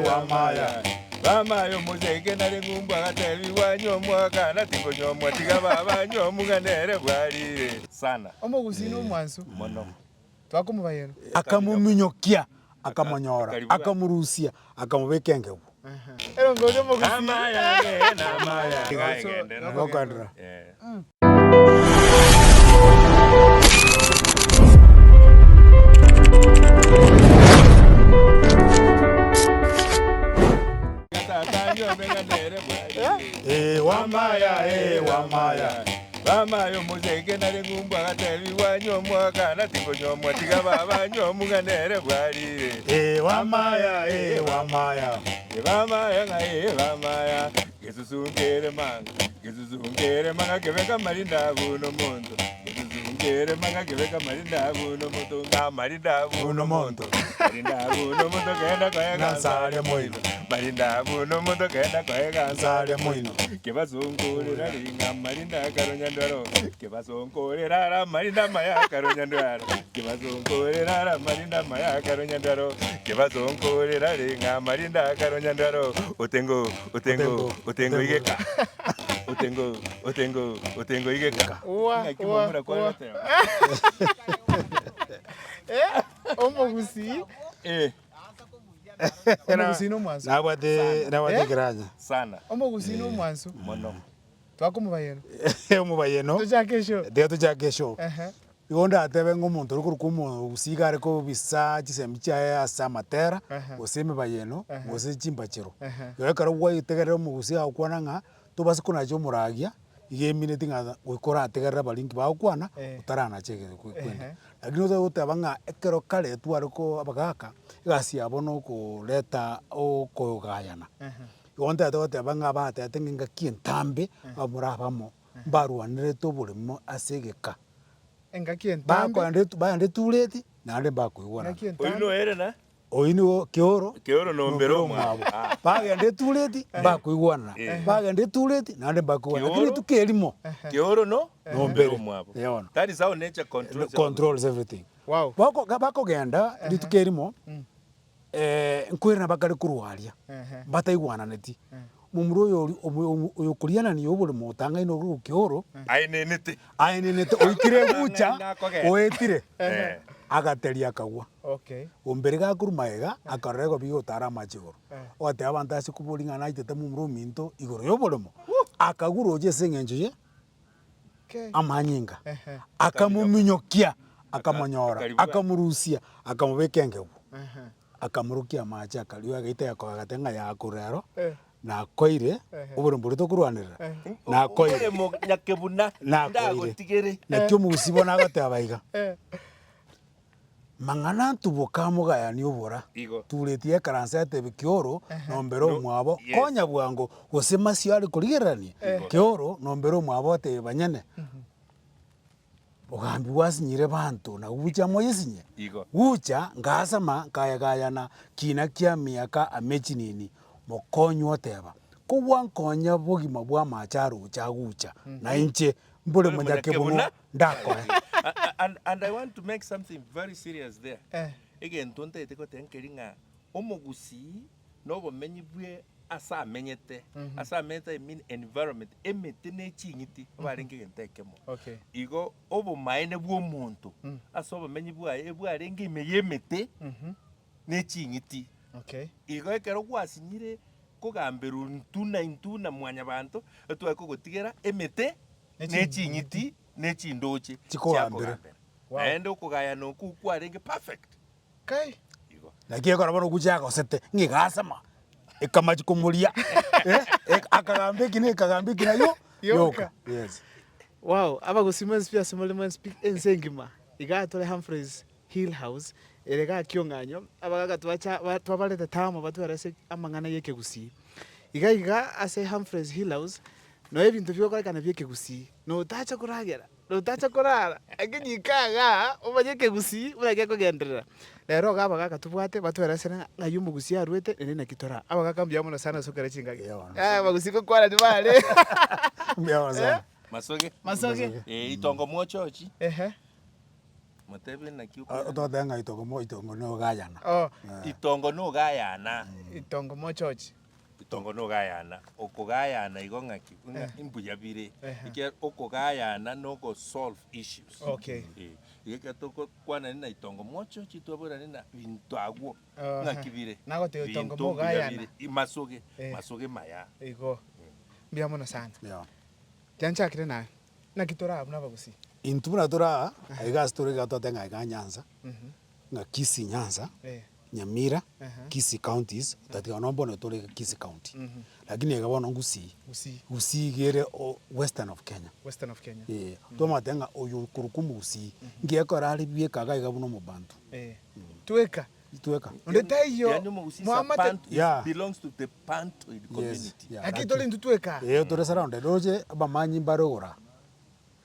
Wamaya. Mama yo muzeke nari ngumba gateli wanyo mwaka natingo nyomwa tiga baba nyomuga nere bwari sana. Omo gusino mwanso. Mono. Twakumubayeno. Akamuminyokia, akamanyora, akamurusia, akamubekenge ubu. Ero ngoje mo gusino. Amaya na maya. Gaigende na bokandra. Wamaya. Mama yo muzeke nari ngumba gateli wanyo mwaka natingo nyomwa tiga baba nyomuga nere bwari Wamaya. Wamaya. Gesuzungere manga kebeka marinda buno mondo. Gesuzungere manga kebeka marinda buno mondo nga marinda buno mondo. Marinda buno mondo kenda kwa gansale moino. Marinda buno mondo kenda kwa gansale moino. Kebazungurira ringa marinda karonyandaro. Kebazungurira marinda maya karonyandaro. Kebazungurira marinda maya karonyandaro. Kebazungurira ringa marinda karonyandaro. Otengo igeka. Otengo igeka. Uwa. Omo gusi. Omo gusino mwanso. Nabate kiranya. Sana. Omo gusino mwanso. Mono. Twakumubayeno. Omubayeno. Tujakesho. Tujakesho. Yonda atebe ngomuntu rukurukumo usigare ko bisa gisemicha asa matera useme bayeno use chimbachiro yekara gwa itegere mu gusia ukwana nga tubase kuna jo muragia igemi tinga ukora ategere balingi ba ukwana utarana chege kwenda lakini uzo utabanga ekero kale twariko abagaka igasi abono ko leta o ko gayana yonda atabanga bata tenga kientambe amurabamo baruanire to bulimo asegeka Bako tuleti na ande bako iwana. Oino ere na? Oino Kioro. Kioro no mbero mwabo. Bako ande tuleti bako iwana. Bako ande tuleti na ande bako iwana. Lakini tukelimo. Kioro no mbero mwabo. Yaona. That is how nature controls everything. Wow. Bako genda tukelimo. Nkwera bakari kuruaria. Bata iwana neti. Mumuro yo kuriana ni obule motanga ino ru Kioro ainenete oikire gucha oetire agateria akagwa ombere ga kurumaega akarego bigo tara machigoro ote abantu asikubulinga na itete mumuro minto igoro yobulemo akaguro je sengenje amanyinga akamuminyokia akamanyora akamurusia akamubekenge akamurukia macha akaliwa agaita yakagatenga yakurero na koire ubure mburito kurwanira na koire nyakebuna ndagotigere na kyo musibo nagate abaiga mangana tubokamo gaya ni ubora turetie karansa ate Kioro nombero mwabo konya bwango gosema sio ari kurigerani Kioro nombero mwabo ate banyane ogambi wasinyire bantu na ucha moyesinye ucha ngasama kaya na kina kia miaka amechi nini mokonyo teba kuwa nkonya bogima bwa macharo chagucha na inche mbule mnyake buno ndako and I want to make something very serious there again tonte eteko tenkeringa omogusi no bomenyi bwe asa menyete I mean environment emete ne chinyiti barenge gentekemo igo obo maene bwo muntu asa obomenyi bwa arenge imeyemete ne chinyiti igo ekero gwasinyire kugamberu ntuna mwanya bantu etwako gotigera emete ne chinyiti ne chindoche chikogambera ende kugaya no kukwarenge perfect igo nakie kora bano kuchaka sete ngigasama ekamachikumulia akagambeki na yoka yes wow aba gusima spia small speak ensengima igatole Humphreys Hill House erega kyonganyo abaga twabaleta tamo batwarase amangana yeke gusi iga ase Humphreys Hill House no ebintu byoko kana byeke gusi no tacha kuragera no tacha kurara aginyikaga ubanyeke gusi urage kugenderera lero abaga katubwate batwarase na ngayumu gusi arwete nene kitora abaga kambya muno sana sokare chingage bagusi ko kwara dibale masoge itongo mwochochi Mutebe na kiu. Ototenga itongo no gayana. Oh, Itongo no gayana. itongo mo church. Itongo no gayana. Okugayana igongaki. Imbuya bire. Ike okugayana no go solve issues. Okay. Ike toko kwana nina itongo mocho chitobora nina bintu agwo. Ngakibire. Nago te itongo mo gayana. Masoge. Masoge maya. Iko. Mbiamono sana. Yeah. Janchakire nayo. Nakitora abuna bagusi. Intuna tora aiga story ga totenga ga Nyanza. Nga Kisii Nyanza. Nyamira, Kisii counties, tati onombono tore Kisii county. Lakini ega Gusii. Gusii gere western of Kenya. Western of Kenya. Toma tenga oyo kurukumu Gusii. Ngekora ali bie kaga ega buno mubantu. Tuweka. Ndeta hiyo. Yani Muhammad belongs to the Bantu community. Akitole ntutuweka. Tore surrounded roje abamanyi mbarogora.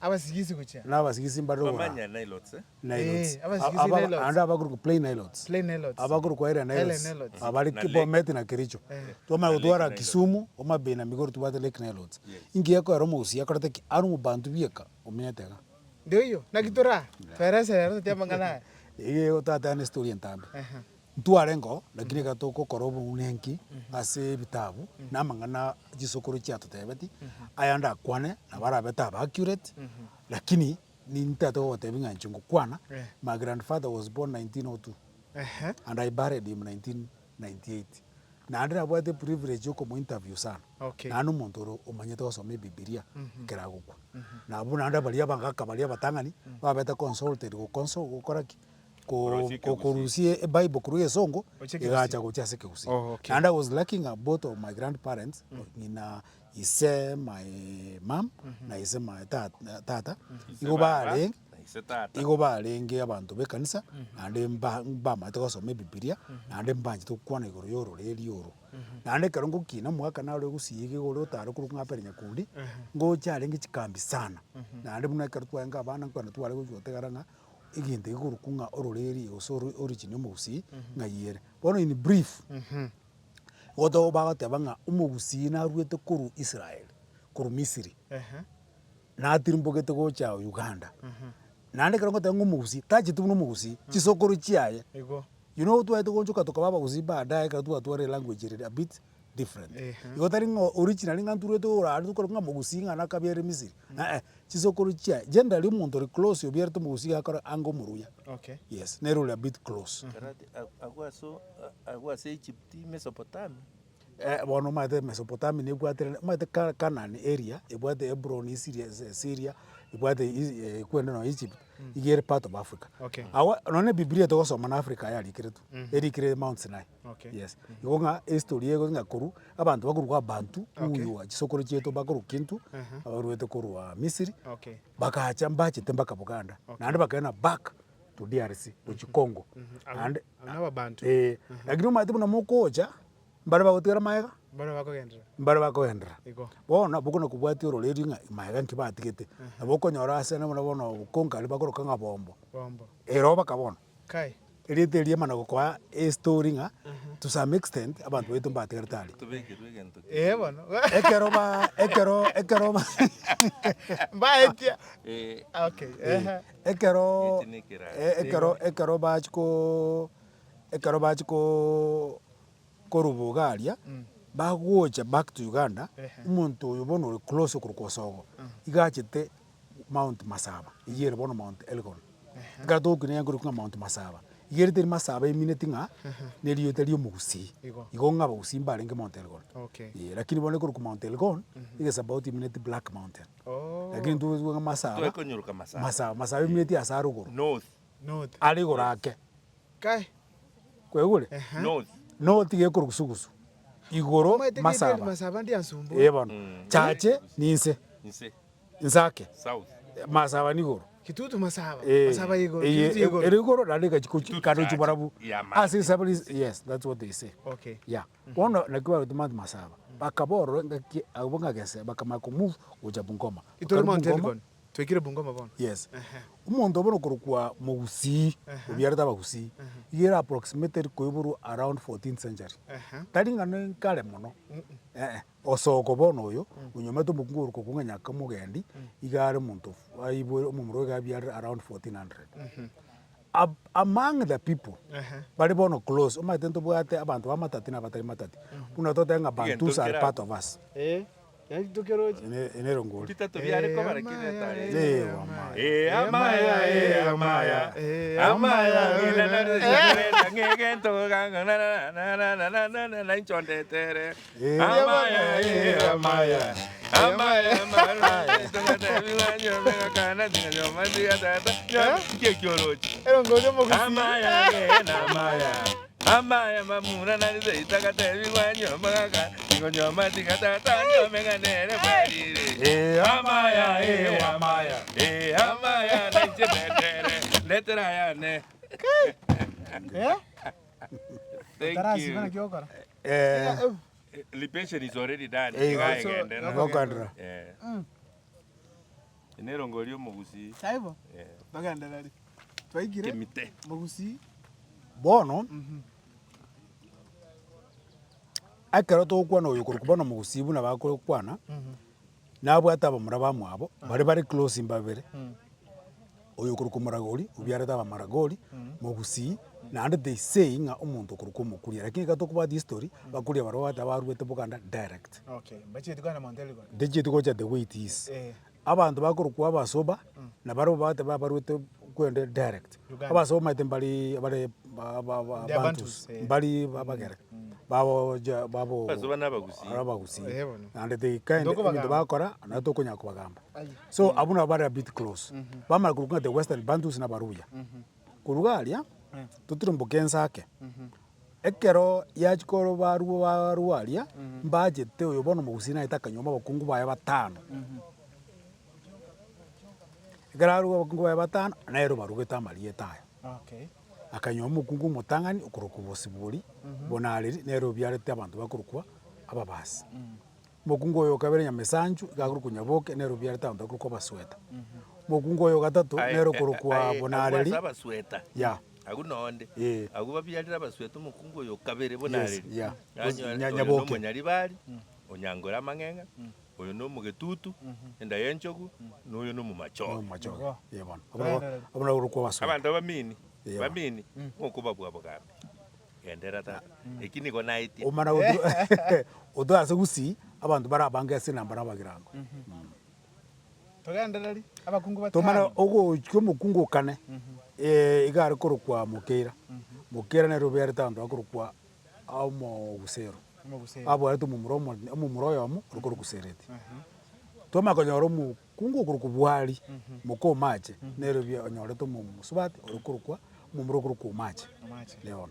Abasigisi kucha. Na abasigisi mbarogora. Bamanya Nilots. Nilots. Abasigisi Nilots. Anda abaguru plain Nilots. Plain Nilots. Abaguru kwa area Nilots. Abali Bomet na Kericho. Toma utwara Kisumu, oma bena migoro tubate Lake Nilots. Ingi yako ero Mugusi yakorete ki aru mubantu bieka omenyetega. Ndio hiyo. Nakitora. Feresa yaro tiamangana. Iyo tata ni story entambe. Ntuarengo lakini gatoko korobo unenki ase bitabu na mangana gisokoro chia tutebeti ayanda kwane na barabeta accurate lakini ni ntato wotebinga nchungu kwana. My grandfather was born 1902 and I buried him 1998 na andira abwate privilege yoko mu interview sana na anu montoro omanyete osome Biblia keragukwa na abuna anda balia bangaka balia batangani babeta consulted go consult gokoraki kurusie Bible kuruye songo igacha gochase keusi. And I was lacking both of my grandparents in ise my mom na ise my tata igo barenge abantu be kanisa ande mba mate gosome Biblia ande mbanje tukwana igoro yoro reri yoro nande karongo kina mwaka na ore gusige gore utaro kuru ngaperenya kundi ngo cyarenge kikambi sana nande muna karutwanga abana kwana tware gujotegaranga iginte iguru kunga ororeri osoro origin Mugusi ngayere bono in brief odo bagatebanga Umugusi na ruete kuru Israel kuru Misiri na tirimbogete gocha Uganda nande karongo tangu Mugusi taji tuno Mugusi chisokoro chiaye you know twaite gonjoka tokababa Mugusi baadaye katu atware language a bit different yotaringo original ngantureto ora tukoronga Mugusi ngana kabiere Misiri chisokoro chia generally umuntu close obierto Mugusi akora ango muruya yes nerule a bit close agwa se Egypt Mesopotamia bono mate Mesopotamia ne bwate mate Canaan area ebwate Hebron Syria ebwate kwenda no Egypt igere part of Africa awa none Biblia to soma na Africa yali kiretu eri kire Mount Sinai yes igonga history yego ngakuru abantu bakuru kwa bantu uyu chisokoro cheto bakuru kintu abaruete kuru wa Misiri bakacha mbache tembaka Buganda nande bakaena back to DRC which Congo and aba bantu lakini mate buna mokoja mbare bagotera maega mbare bakogendera bona bukuna kubwati oro ringa maega nkibatigete aboko nyora ase na bona konka ali bakoro kanga bombo ero bakabona kai eriterie mana gukwa story nga to some extent abantu betu mbategertari bono ekero mbaetia okay ekero bachiko korubugaria bagocha back to Uganda umuntu uyu bono uri close kurukosogo igachete Mount Masaba igere bono Mount Elgon gato kine nguru kwa Mount Masaba igere teri Masaba imineti nga neriyo teri Mugusi igonga Mugusi mbarenge Mount Elgon lakini bono kuru Mount Elgon is about imineti Black Mountain lakini tu Masaba Masaba imineti asaruguru north ali gorake kai kwegule no tige kurugusugusu igoro Masaba ndi ansumbu bono chache ninse nzake south Masaba ni goro kitutu Masaba igoro igoro dalika kado chubarabu asi sabali yes that's what they say yeah bono nakiwa tumant Masaba bakaboro ngaki abonga gese bakamako move uja Bungoma itore Mount Elgon twekire Bungoma bono yes umuntu bono kurukwa Mugusi obyarita Bagusi yera approximated koiburu around 14th century taringa ne kale muno osoko bono oyo unyometo mukunguru kokunganya kamugendi igare muntu aibwe umumuro gabyara around 1400 among the people bari bono close umatento bwate abantu bamatati na batari matati unatotenga bantus are part of us Yagitukeroje. Enero ngoli. Tito byare ko barakire tare. Amaya. Amaya ila na ngege to na nchonde tere. Amaya. Amaya mara tongate bilanyo mega kana dinyo mandia tata. Ke kyoroje. Ero ngoje mo kusi. Amaya mamuna na nze itakate bilanyo mega Ingo matika tata nyomega nere bari. Amaya. Amaya nenje tere. Letera ya ne. Thank you. The patient is already done. Ngokandra. Enero ngolio mugusi. Saibo. Baganda nali. Twaigire. Kimite. Mugusi. Bono. Akero to kwana uyu kurukubona mugusibu na bakore kwana. Nabo ataba muraba mwabo bari close imbabere. Uyu kurukumuragori ubyara taba maragori mugusi and they say nga umuntu kurukumukuri lakini katokuba the story bakuri barwa tabaruete buganda direct. Okay. Bachi tukana Monteli kwa. Deje tukoja the way it is. Abantu bakurukuba basoba na baro bate baruete kwende direct. Abasoba matembali bare bantus bali babagere. Babo basoba nabagusi. Arabagusi. And they kind of bakora na tokonya kubagamba. So abuna bare a bit close. Bama kurukuga the western bantus na baruya. Kurugalia tutirumbukensa ake. Ekero yachikoro barualia mbajete uyo bono mugusina itakanyoma bakungu baya batano. Ekero bakungu baya batano naero barugeta malieta. Okay. Akanyoma mukungu mutangani ukurukubosiburi bonaliri naero byarete abantu bakurukwa ababasi. Mukungu oyo kabere nyamesanju gakurukunya boke naero byarete abantu bakurukwa basweta. Mukungu oyo gatatu naero kurukwa bonaliri. Ya. Agunonde aguba byalira baswetu mukungu yo kabere bonareri nyaboke munyari bari onyangora mangenga oyo no mugetutu enda yenchogu noyo no mumacho yebona abona urukwa baswe abantu bamini ngokuba bwabo gambe gendera ta ekini ko night omana odo asegusi abantu barabanga sinamba nabagirango togendera abakungu batano tomana ogo kyo mukungu kane igari kurukwa mukira na rubere tanto akurukwa amo gusero abo ari mumuro yomo rukuru kusereti toma konyoro mukungu kurukubwali muko mache nero bya onyore to musubati rukurukwa mumuro kurukwa mache leon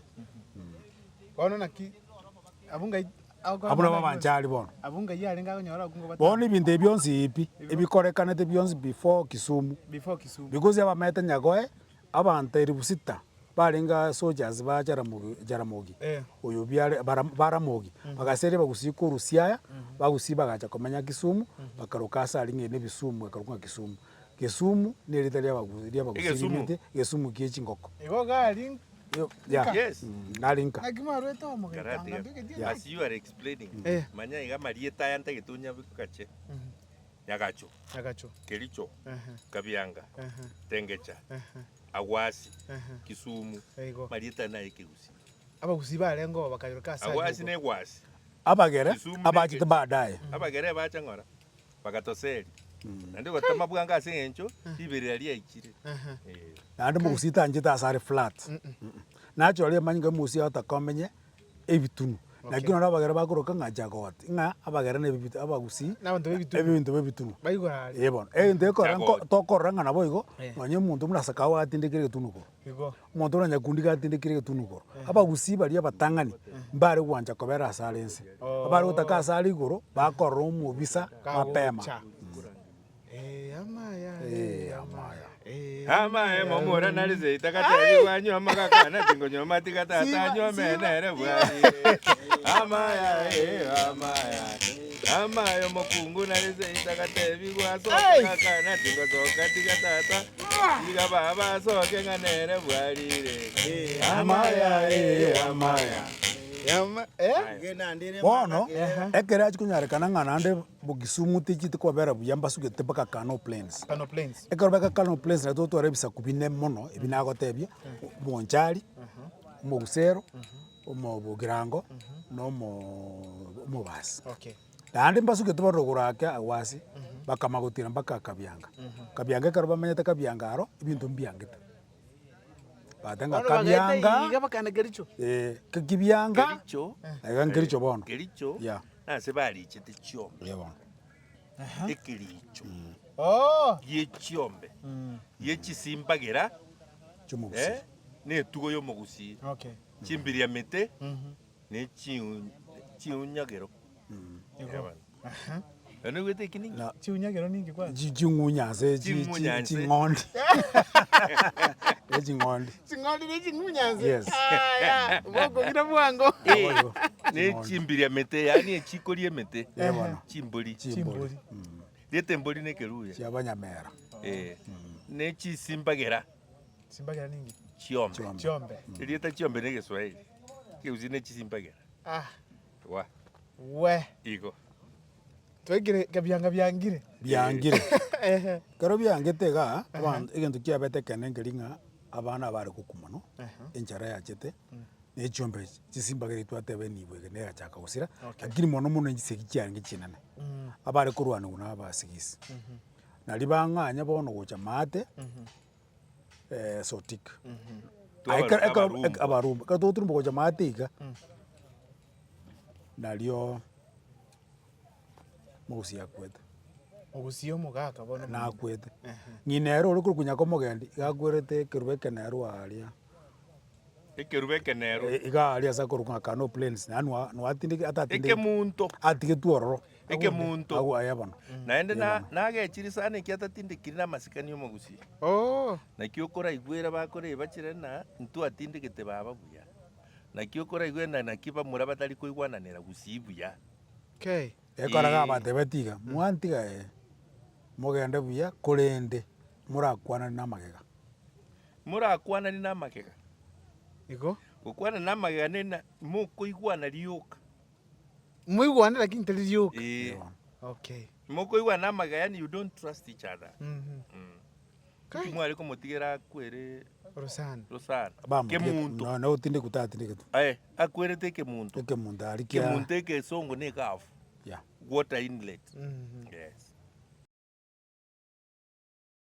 bono naki abunga abuna babanjali bono abunga yali nganyora kungo batano bono ibinde byonsi ipi ibikorekana te byonsi before Kisumu because abameta nyagoe abantu eribusita barenga soldiers ba Jaramogi oyo byare baramogi bagasere bagusiko Rusiaya bagusiba gacha komenya Kisumu bakarukasa ali ngene Bisumu bakaruka Kisumu neritalia bagusiri Kisumu kichi ngoko ego gali yes nalinka agimaro etomo as you are explaining manya iga marieta yanta gitunya bikache Nyagacho Kericho Kabianga Tengecha Awasi Kisumu marieta na ikigusi abagusi barengo bakayoka sa Awasi ne gwasi abagere abachite badaye abagere bacha ngora bakatoseri nandi gotama bwanga asencho ibere ali aikire nandi mugusita njita asare flat naturally manyinga musi atakomenye ebitunu nakino nabagere bakuroka ngajagot nga abagere ne bibitu abagusi ebintu bebitunu bayigora yebona ndeko tokoranga nabo igo nonye muntu munasaka watindikire getunuko muntu nanya kundika atindikire getunuko abagusi bali abatangani mbare gwanja kobera asalense abari utaka asali igoro bakorra umubisa mapema amaya momora nalize itakatari wanyo makakana tingonyo matikata tanyo menere bwari amaya mokungu nalize itakatebi gwaso makakana tingozoka tikatata iga baba soke nganere bwari amaya Yama bono ekere achikunyarikana ng'ana ande bogisumu tichiti kwabera buyamba sugete baka Kano Plains Kano Plains. ekero baka Kano Plains nato tware bisaku bine mono ebinagotebia monchari omogusero omobugirango nomobasi Okay. naende mbasugete barogoro ake awasi bakamagotira mpaka kabianga kabianga ekero bamenyete kabianga aro ebinto mbiangete batenga kabianga Iga bakana Kericho. kibianga Kericho. aiga nkericho bono Kericho. ya Nase barichete chiombe. ya bono Ekericho. Oh. Ye chiombe. Ye chisimbagera. chumugusi Ne tugo yo mogusi. Okay. Chimbiria mete. Ne chiunyagero. Ego. Aha. Ano gwete kiningi. na Chiunyagero ningi kwa. chingunyanse Chingunyanse. chingondi chingondi Chingoli ni chingunyanze. Yes. Ya. Bogo kina bwango. Ne chimbiria mete yani echikorie mete. ya bono Chimboli. Chimboli. Lete mboli ne keruya. chiabanyamera Ne chisimbagera. Simbagera ningi. Chiombe. Chombe. Lieta chiombe ne Kiswahili. Keuzi ne chisimbagera. Ah. Wa. We. Iko. Twegire kabyanga byangire. byangire Ehe. kero byangete ga abantu egento kiabete kene ngeringa abana bari kukumano enchara yachete nechombe chisimbagire twatebe nibwe ne gachaka gusira lakini mono muno ngisegi kyange kinene abari kurwana guna abasigisi nali bang'anya bono gocha mate sotik abarumba kero turumba gocha mate iga nalio mugusi yakwete Ogusio mugaka bono. nakwete ng'inero ori kurukunya komogendi igakwerete kerube kenero aria Ekerube kenero. iga aria asa koruka Kano Plains na nwatindike atatindike Eke muntu. atige tuororo Eke muntu. agu ayabano Naende nagechiri sana kiatatindikiri na masikani omogusi. Oh. Nakio kora igwera bakore bachire na ntu atindikite baba buya. Nakio kora igwena nakiba mura batari kuigwananira gusi buya. Okay. ekoraga abatebetiga mwantiga mogende buya kurende murakwana na magega Murakwana ni na makega. Ego. Gukwana na magega nena mukuigwana rioka. Muigwane lakini taliyoka. Okay. Mukuigwana na magega yani you don't trust each other. Kai. Mwari kumutigera kwere Rosana. Rosana. bam Ke muntu. no utinde kutatindike tu Akwere ke muntu. eke muntu ari Ke kia muntu ke songo ne kafu. ya Water inlet. Yes.